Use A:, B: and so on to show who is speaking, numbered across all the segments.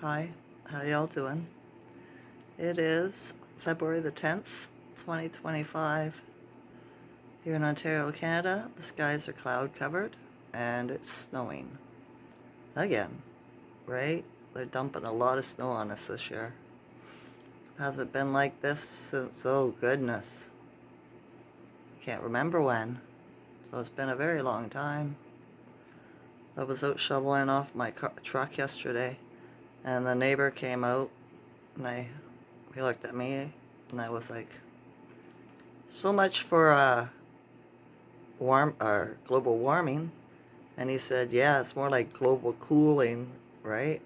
A: Hi, how y'all doing? It is February the 10th, 2025. Here in Ontario, Canada, the skies are cloud covered and it's snowing. Again, right? They're dumping a lot of snow on us this year. Has it been like this since, oh goodness, can't remember when. So it's been a very long time. I was out shoveling off my truck yesterday and the neighbor came out and he looked at me and I was like, so much for global warming. And he said, yeah, it's more like global cooling, right?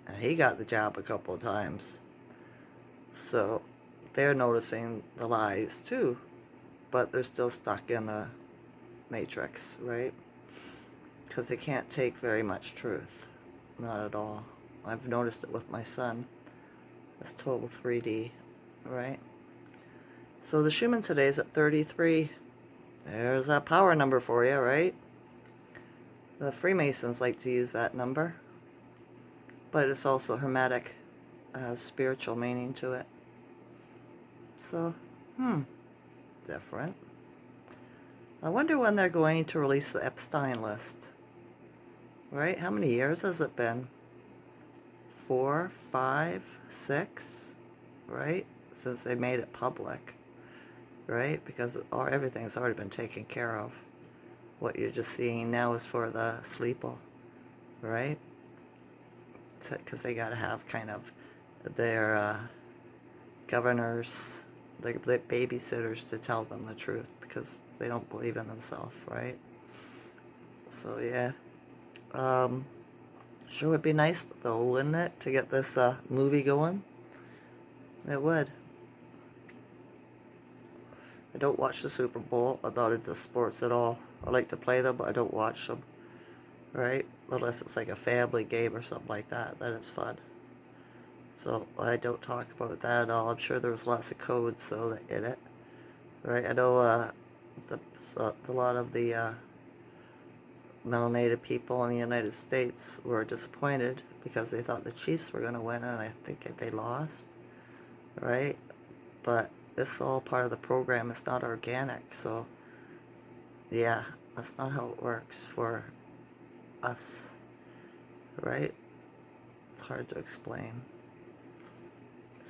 A: And he got the job a couple of times. So they're noticing the lies too, but they're still stuck in the matrix, right? Because they can't take very much truth. Not at all. I've noticed it with my son. It's total 3D, right? So the Schumann today is at 33. There's that power number for you, right? The Freemasons like to use that number, but it's also Hermetic, has spiritual meaning to it. So, different. I wonder when they're going to release the Epstein list, right? How many years has it been? 4, 5, 6, right? Since they made it public, right? Because everything's already been taken care of. What you're just seeing now is for the sleeple, right? Because they got to have kind of their governors, the babysitters to tell them the truth because they don't believe in themselves, right? So yeah, sure would be nice though, wouldn't it, to get this movie going? It would. I don't watch the Super Bowl. I'm not into sports at all. I like to play them, but I don't watch them, right? Unless it's like a family game or something like that, then it's fun. So I don't talk about that at all. I'm sure there's lots of codes in it, right? I know a lot of the melanated people in the United States were disappointed because they thought the Chiefs were going to win, and I think they lost, right? But it's all part of the program. It's not organic, so yeah, that's not how it works for us, right? It's hard to explain.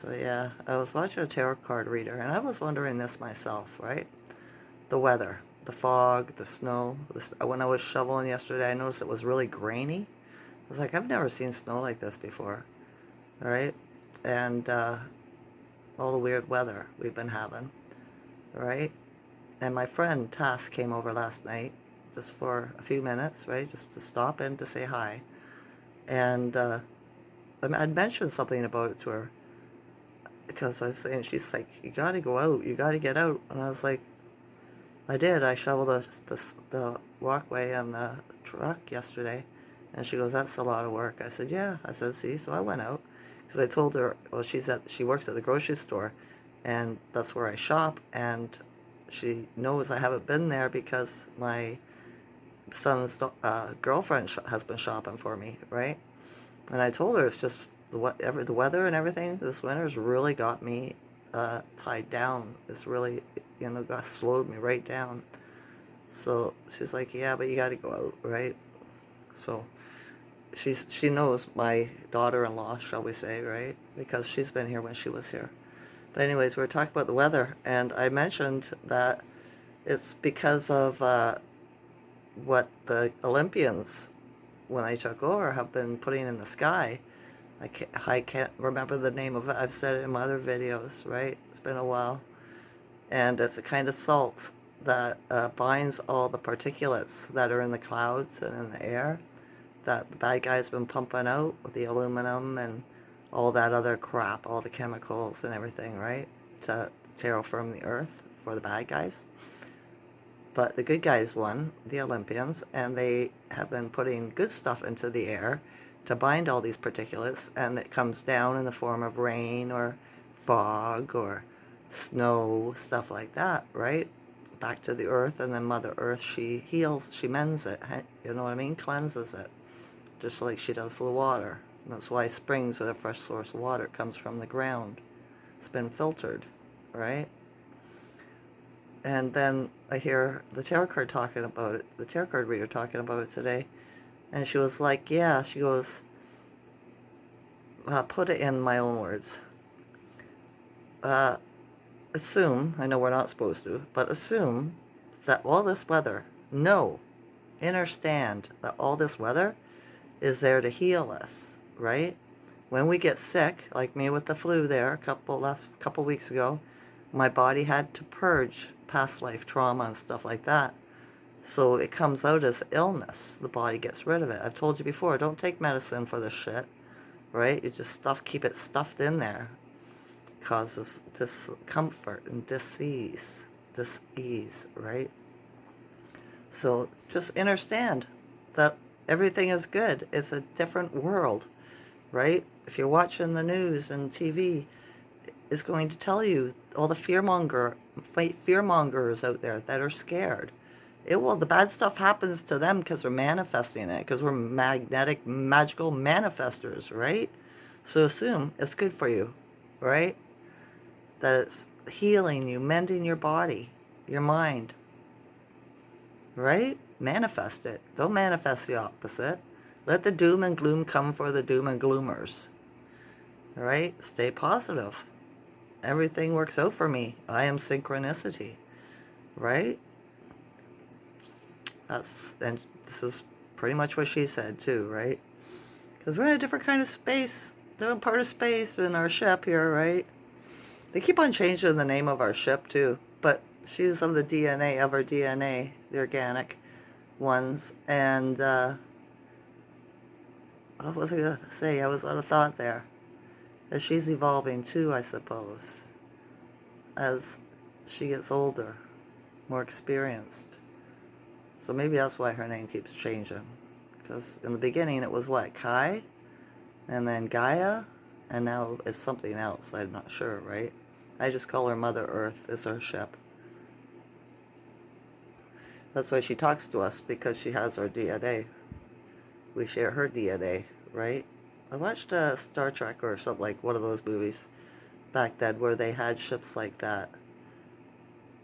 A: So yeah, I was watching a tarot card reader, and I was wondering this myself, right? The weather, the fog, the snow. When I was shoveling yesterday, I noticed it was really grainy. I was like, I've never seen snow like this before, right? And all the weird weather we've been having, right? And my friend Tass came over last night just for a few minutes, right? Just to stop in to say hi. And I'd mentioned something about it to her because I was saying, she's like, you gotta go out, you gotta get out. And I was like, I did. I shoveled the walkway on the truck yesterday. And she goes, that's a lot of work. I said, yeah. I said, see, so I went out. Because I told her, well, she works at the grocery store. And that's where I shop. And she knows I haven't been there because my son's girlfriend has been shopping for me, right? And I told her it's just the weather and everything this winter's really got me tied down. It's really, slowed me right down. So she's like, yeah, but you got to go out, right? So she knows my daughter-in-law, shall we say, right? Because she's been here when she was here. But anyways, we were talking about the weather, and I mentioned that it's because of what the Olympians, when they took over, have been putting in the sky. I can't remember the name of it. I've said it in my other videos, right? It's been a while. And it's a kind of salt that binds all the particulates that are in the clouds and in the air that the bad guys been pumping out with the aluminum and all that other crap, all the chemicals and everything, right? To terraform the earth for the bad guys. But the good guys won, the Olympians, and they have been putting good stuff into the air to bind all these particulates, and it comes down in the form of rain or fog or snow, stuff like that, right? Back to the earth, and then Mother Earth, she heals, she mends it, you know what I mean? Cleanses it, just like she does the water, That's why springs are a fresh source of water. It comes from the ground. It's been filtered, right? And then I hear the tarot card talking about it, the tarot card reader talking about it today. And she was like, yeah, she goes, put it in my own words. Assume, I know we're not supposed to, but assume that all this weather, understand that all this weather is there to heal us, right? When we get sick, like me with the flu there last couple weeks ago, my body had to purge past life trauma and stuff like that. So it comes out as illness. The body gets rid of it. I've told you before, don't take medicine for this shit, right? You just keep it stuffed in there. It causes discomfort and dis-ease, right? So just understand that everything is good. It's a different world, right? If you're watching the news and TV, it's going to tell you all the fearmongers out there that are scared. The bad stuff happens to them because we're manifesting it, because we're magical manifestors, right? So assume it's good for you, right? That it's healing you, mending your body, your mind, right? Manifest it. Don't manifest the opposite. Let the doom and gloom come for the doom and gloomers, right? Stay positive. Everything works out for me. I am synchronicity, right? And this is pretty much what she said too, right? Because we're in a different kind of space, different part of space in our ship here, right? They keep on changing the name of our ship too, but she's of the DNA of our DNA, the organic ones. And what was I going to say? I was on a thought there. As she's evolving too, I suppose, as she gets older, more experienced. So maybe that's why her name keeps changing. Because in the beginning it was what? Kai? And then Gaia? And now it's something else. I'm not sure, right? I just call her Mother Earth as her ship. That's why she talks to us, because she has our DNA. We share her DNA, right? I watched Star Trek or something, like one of those movies back then where they had ships like that.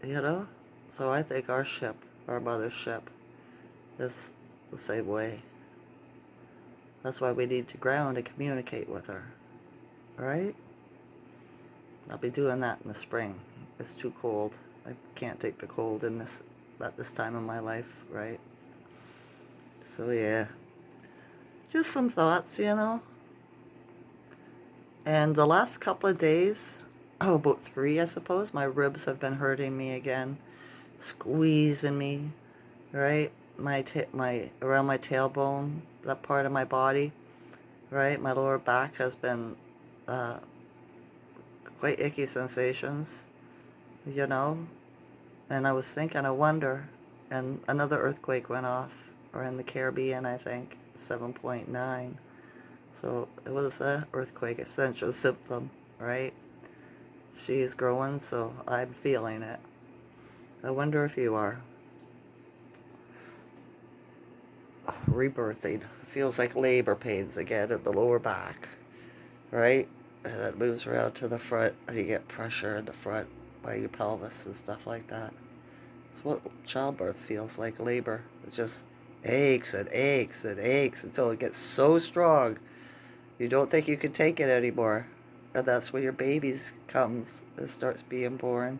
A: You know? So I think our ship, our mother's ship, is the same way. That's why we need to ground and communicate with her. Right? I'll be doing that in the spring. It's too cold. I can't take the cold at this time in my life, right? So yeah. Just some thoughts, And the last couple of days, about 3 I suppose, my ribs have been hurting me again. Squeezing me, right? Around my tailbone, that part of my body, right? My lower back has been quite icky sensations, And I was thinking, I wonder, and another earthquake went off, or in the Caribbean, I think, 7.9. So it was an earthquake essential symptom, right? She's growing, so I'm feeling it. I wonder if you are. Rebirthing. Feels like labor pains again in the lower back, right? And that moves around to the front, and you get pressure in the front by your pelvis and stuff like that. It's what childbirth feels like, labor. It just aches and aches and aches until it gets so strong you don't think you can take it anymore. And that's when your baby comes and starts being born,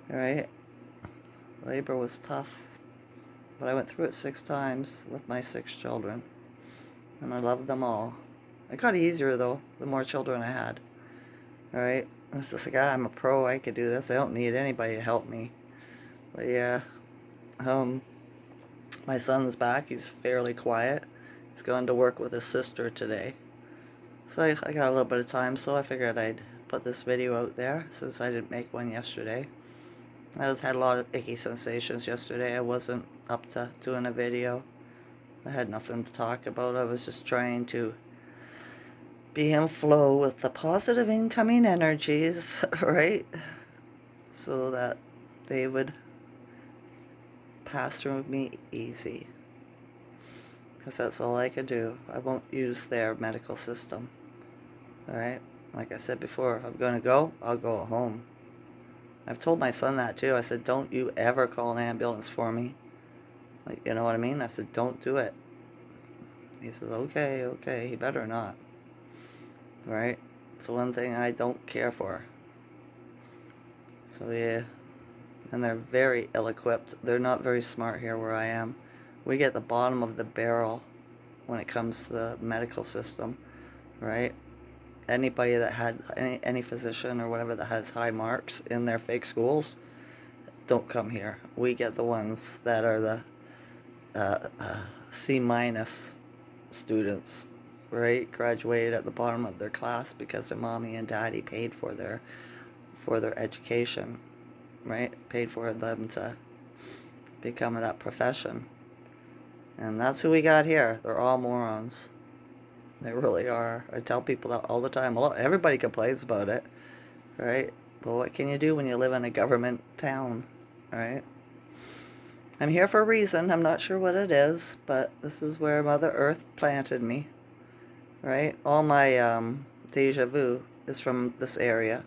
A: right? Labor was tough, but I went through it 6 times with my 6 children, and I loved them all. It got easier, though, the more children I had, right? I was just like, I'm a pro, I could do this, I don't need anybody to help me. But yeah, my son's back, he's fairly quiet. He's going to work with his sister today. So I got a little bit of time, so I figured I'd put this video out there, since I didn't make one yesterday. I had a lot of icky sensations yesterday. I wasn't up to doing a video. I had nothing to talk about. I was just trying to be in flow with the positive incoming energies, right? So that they would pass through me easy. because that's all I can do. I won't use their medical system. Alright? Like I said before, I'm going to go, I'll go home. I've told my son that too. I said, don't you ever call an ambulance for me. Like, you know what I mean? I said, don't do it. He says, okay, okay, he better not. Right? It's one thing I don't care for. So yeah. And they're very ill-equipped. They're not very smart here where I am. We get the bottom of the barrel when it comes to the medical system, right? Anybody that had, any physician or whatever that has high marks in their fake schools, don't come here. We get the ones that are the C- students, right? Graduated at the bottom of their class because their mommy and daddy paid for their education, right? Paid for them to become that profession. And that's who we got here. They're all morons. They really are. I tell people that all the time. Everybody complains about it, right? But what can you do when you live in a government town, right? I'm here for a reason. I'm not sure what it is, but this is where Mother Earth planted me, right? All my deja vu is from this area,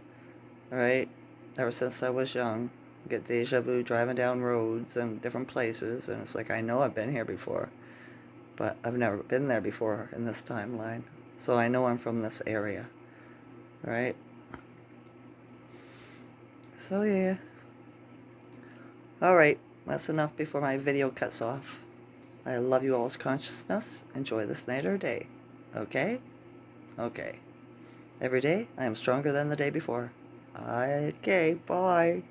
A: right? Ever since I was young. I get deja vu driving down roads and different places, and it's like I know I've been here before, but I've never been there before in this timeline. So I know I'm from this area, right? So yeah. Alright, that's enough before my video cuts off. I love you all's consciousness. Enjoy this night or day. Okay? Okay. Every day, I am stronger than the day before. Okay, bye.